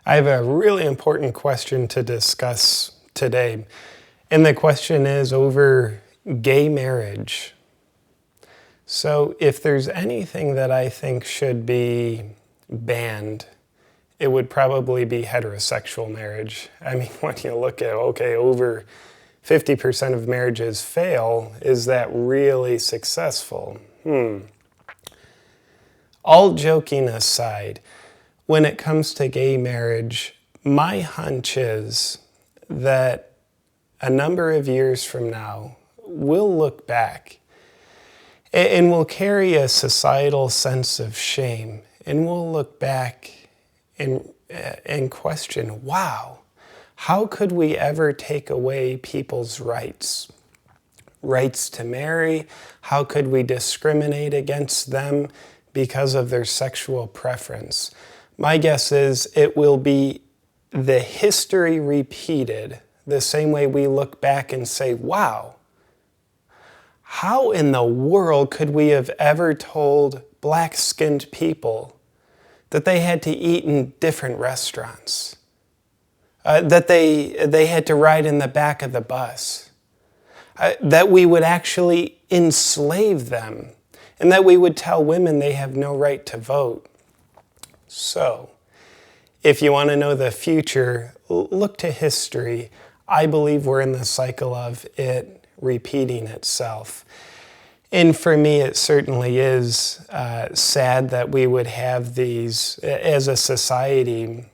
I have a really important question to discuss today, and the question is over gay marriage. So if there's anything that I think should be banned, it would probably be heterosexual marriage. I mean, when you look at, over 50% of marriages fail, is that really successful? All joking aside, when it comes to gay marriage, my hunch is that a number of years from now, we'll look back and we'll carry a societal sense of shame, and we'll look back and question, wow, how could we ever take away people's rights? Rights to marry? How could we discriminate against them because of their sexual preference? My guess is it will be the history repeated the same way we look back and say, wow, how in the world could we have ever told black-skinned people that they had to eat in different restaurants, that they had to ride in the back of the bus, that we would actually enslave them, and that we would tell women they have no right to vote. So, if you want to know the future, look to history. I believe we're in the cycle of it repeating itself. And for me, it certainly is sad that we would have these, as a society,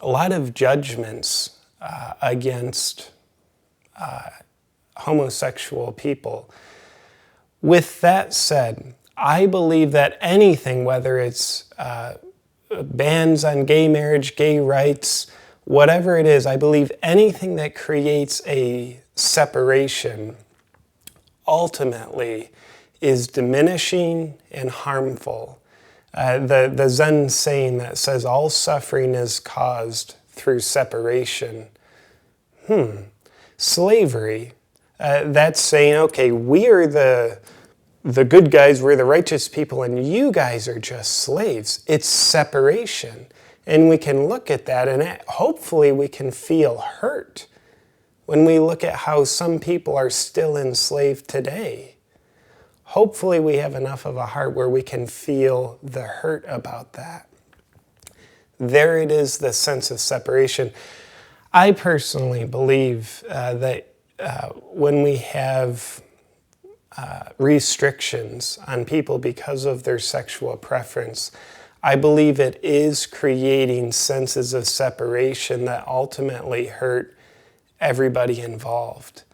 a lot of judgments against homosexual people. With that said, I believe that anything, whether it's bans on gay marriage, gay rights, whatever it is, I believe anything that creates a separation ultimately is diminishing and harmful. The Zen saying that says all suffering is caused through separation. Slavery, that's saying, okay, we are the good guys, we're the righteous people, and you guys are just slaves. It's separation. And we can look at that, and hopefully we can feel hurt when we look at how some people are still enslaved today. Hopefully we have enough of a heart where we can feel the hurt about that. There it is, the sense of separation. I personally believe that when we have restrictions on people because of their sexual preference, I believe it is creating senses of separation that ultimately hurt everybody involved.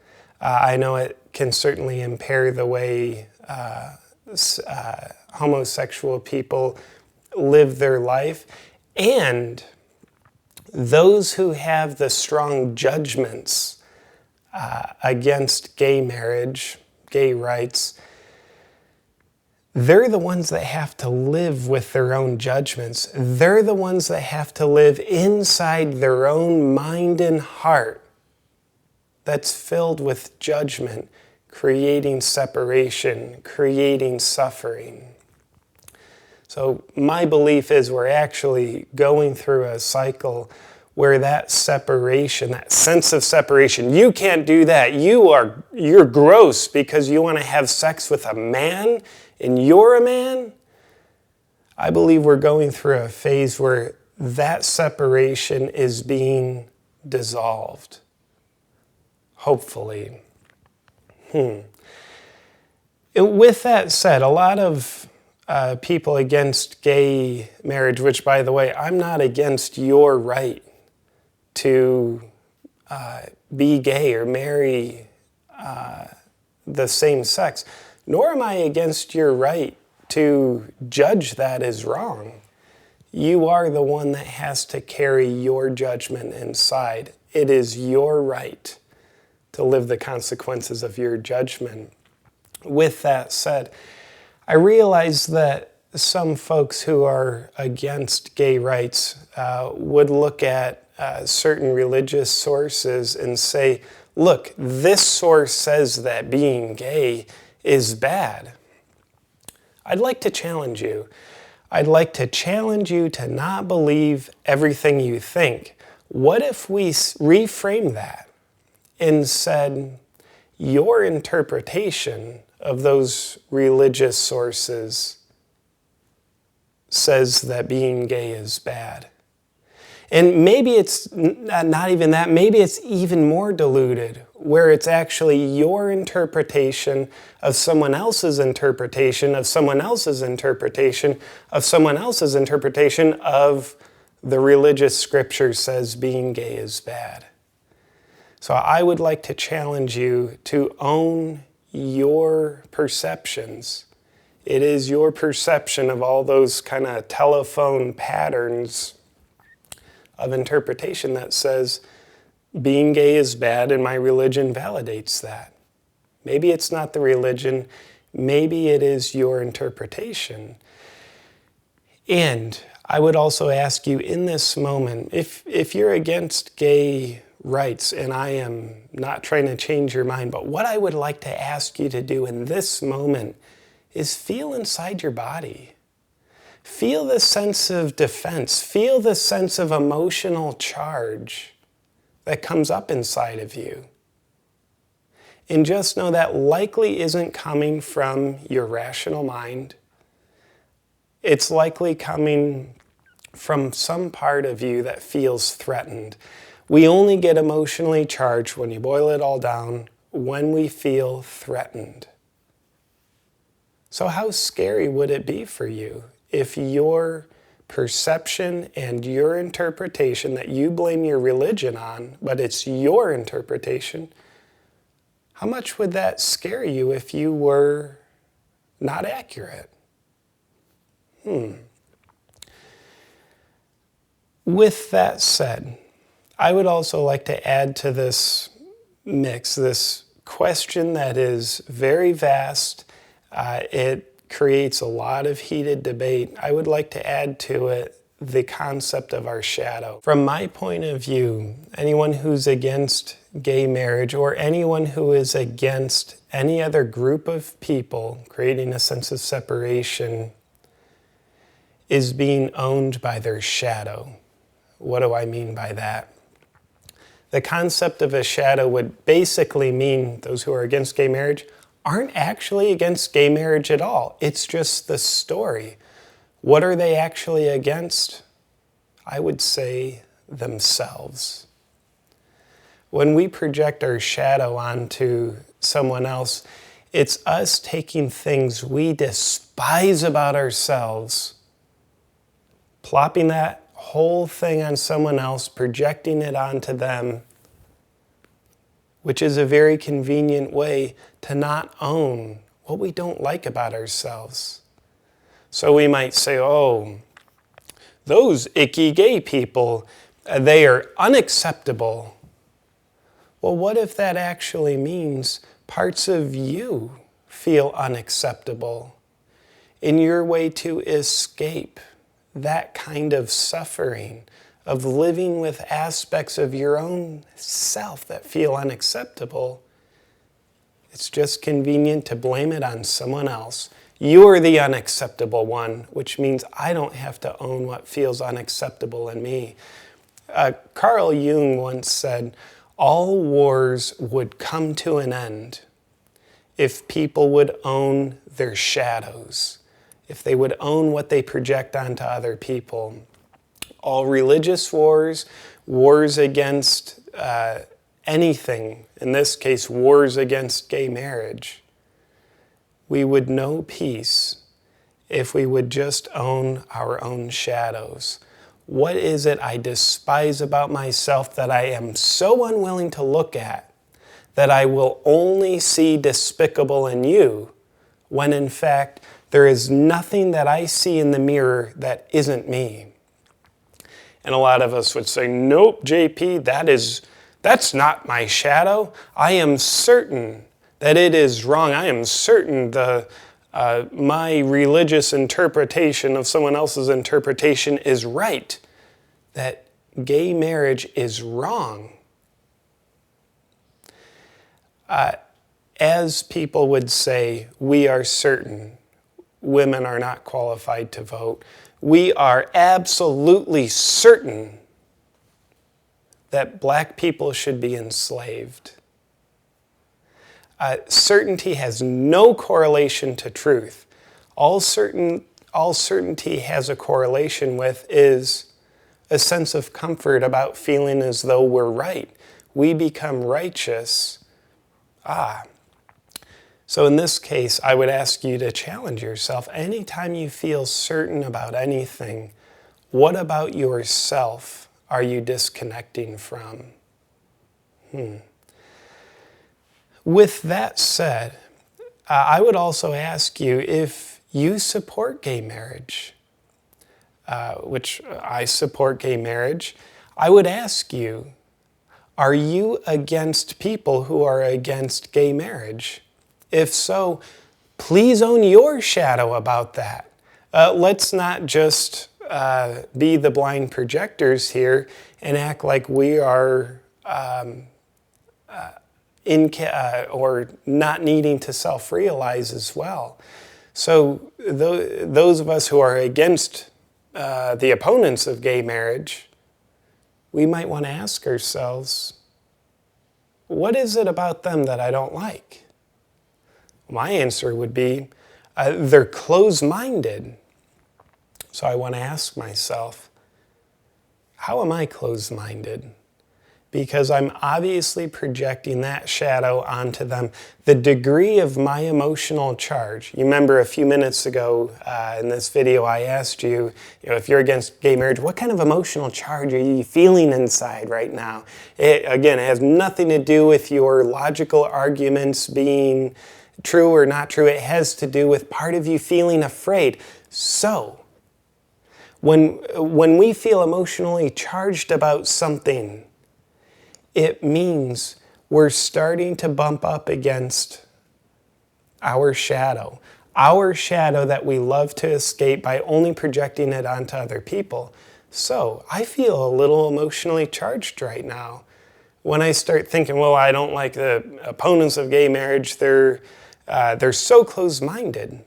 I know it can certainly impair the way homosexual people live their life, and those who have the strong judgments against gay marriage, gay rights, they're the ones that have to live with their own judgments. They're the ones that have to live inside their own mind and heart that's filled with judgment, creating separation, creating suffering. So my belief is we're actually going through a cycle where that separation, that sense of separation, you can't do that. You're gross because you want to have sex with a man and you're a man. I believe we're going through a phase where that separation is being dissolved. Hopefully. With that said, a lot of people against gay marriage, which, by the way, I'm not against your right to be gay or marry the same sex, nor am I against your right to judge that as wrong. You are the one that has to carry your judgment inside. It is your right to live the consequences of your judgment. With that said, I realize that some folks who are against gay rights would look at certain religious sources and say, look, this source says that being gay is bad. I'd like to challenge you. I'd like to challenge you to not believe everything you think. What if we reframe that and said, your interpretation of those religious sources says that being gay is bad? And maybe it's not even that, maybe it's even more diluted, where it's actually your interpretation of someone else's interpretation of someone else's interpretation of someone else's interpretation of the religious scripture says being gay is bad. So I would like to challenge you to own your perceptions. It is your perception of all those kind of telephone patterns of interpretation that says being gay is bad and my religion validates that. Maybe it's not the religion, maybe it is your interpretation. And I would also ask you in this moment, if you're against gay rights, and I am not trying to change your mind, but what I would like to ask you to do in this moment is feel inside your body. Feel the sense of defense. Feel the sense of emotional charge that comes up inside of you. And just know that likely isn't coming from your rational mind. It's likely coming from some part of you that feels threatened. We only get emotionally charged, when you boil it all down, when we feel threatened. So how scary would it be for you if your perception and your interpretation that you blame your religion on, but it's your interpretation, how much would that scare you if you were not accurate? With that said, I would also like to add to this mix, this question that is very vast. It creates a lot of heated debate. I would like to add to it the concept of our shadow. From my point of view, anyone who's against gay marriage or anyone who is against any other group of people creating a sense of separation is being owned by their shadow. What do I mean by that? The concept of a shadow would basically mean those who are against gay marriage aren't actually against gay marriage at all. It's just the story. What are they actually against? I would say themselves. When we project our shadow onto someone else, it's us taking things we despise about ourselves, plopping that whole thing on someone else, projecting it onto them, which is a very convenient way to not own what we don't like about ourselves. So we might say, oh, those icky gay people, they are unacceptable. Well, what if that actually means parts of you feel unacceptable? In your way to escape that kind of suffering, of living with aspects of your own self that feel unacceptable, it's just convenient to blame it on someone else. You're the unacceptable one, which means I don't have to own what feels unacceptable in me. Carl Jung once said, all wars would come to an end if people would own their shadows, if they would own what they project onto other people. All religious wars, wars against anything, in this case, wars against gay marriage, we would know peace if we would just own our own shadows. What is it I despise about myself that I am so unwilling to look at, that I will only see despicable in you, when in fact there is nothing that I see in the mirror that isn't me? And a lot of us would say, nope, JP, that's not my shadow. I am certain that it is wrong. I am certain my religious interpretation of someone else's interpretation is right, that gay marriage is wrong. As people would say, we are certain. women are not qualified to vote. We are absolutely certain that black people should be enslaved. Certainty has no correlation to truth. All certainty has a correlation with is a sense of comfort about feeling as though we're right. We become righteous. So in this case, I would ask you to challenge yourself. Anytime you feel certain about anything, what about yourself are you disconnecting from? With that said, I would also ask you if you support gay marriage, which I support gay marriage. I would ask you, are you against people who are against gay marriage? If so, please own your shadow about that. Let's not just be the blind projectors here and act like we are or not needing to self-realize as well. So those of us who are against the opponents of gay marriage, we might want to ask ourselves, what is it about them that I don't like? My answer would be, they're closed-minded. So I want to ask myself, how am I closed-minded? Because I'm obviously projecting that shadow onto them. The degree of my emotional charge. You remember a few minutes ago in this video I asked you, if you're against gay marriage, what kind of emotional charge are you feeling inside right now? It has nothing to do with your logical arguments being true or not true. It has to do with part of you feeling afraid. So, when we feel emotionally charged about something, it means we're starting to bump up against our shadow that we love to escape by only projecting it onto other people. So, I feel a little emotionally charged right now. When I start thinking, well, I don't like the opponents of gay marriage, they're so closed-minded,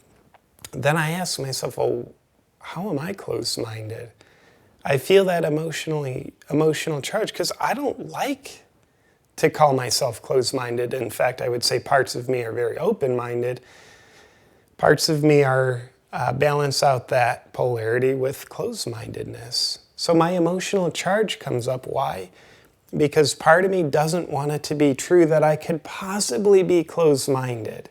then I ask myself, well, how am I closed-minded? I feel that emotional charge because I don't like to call myself closed-minded. In fact, I would say parts of me are very open-minded. Parts of me are balance out that polarity with closed-mindedness. So my emotional charge comes up. Why? Because part of me doesn't want it to be true that I could possibly be closed-minded.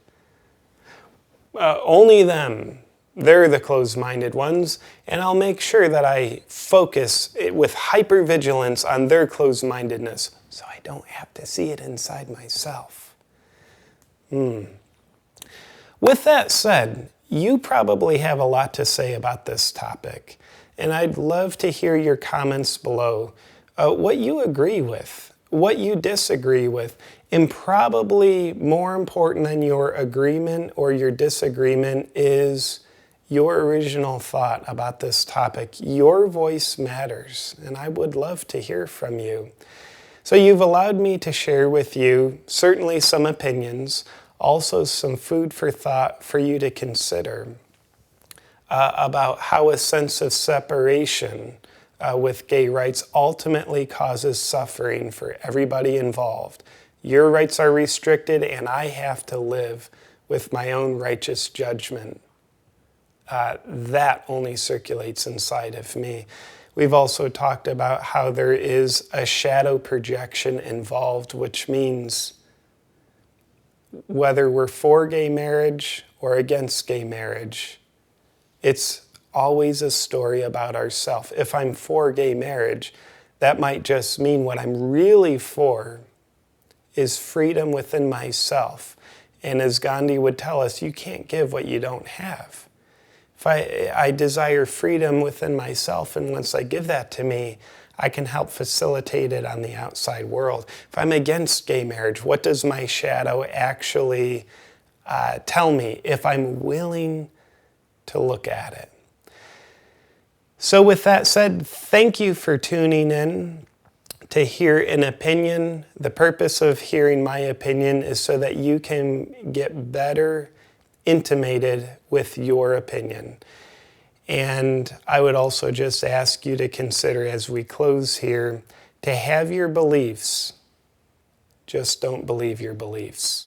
Only them, they're the closed-minded ones, and I'll make sure that I focus with hypervigilance on their closed-mindedness so I don't have to see it inside myself. With that said, you probably have a lot to say about this topic, and I'd love to hear your comments below. What you agree with, what you disagree with, and probably more important than your agreement or your disagreement is your original thought about this topic. Your voice matters, and I would love to hear from you. So you've allowed me to share with you certainly some opinions, also some food for thought for you to consider about how a sense of separation with gay rights ultimately causes suffering for everybody involved. Your rights are restricted, and I have to live with my own righteous judgment. That only circulates inside of me. We've also talked about how there is a shadow projection involved, which means whether we're for gay marriage or against gay marriage, it's always a story about ourselves. If I'm for gay marriage, that might just mean what I'm really for is freedom within myself. And as Gandhi would tell us, you can't give what you don't have. If I desire freedom within myself, and once I give that to me, I can help facilitate it on the outside world. If I'm against gay marriage, what does my shadow actually tell me if I'm willing to look at it? So with that said, thank you for tuning in to hear an opinion. The purpose of hearing my opinion is so that you can get better intimated with your opinion. And I would also just ask you to consider, as we close here, to have your beliefs. Just don't believe your beliefs.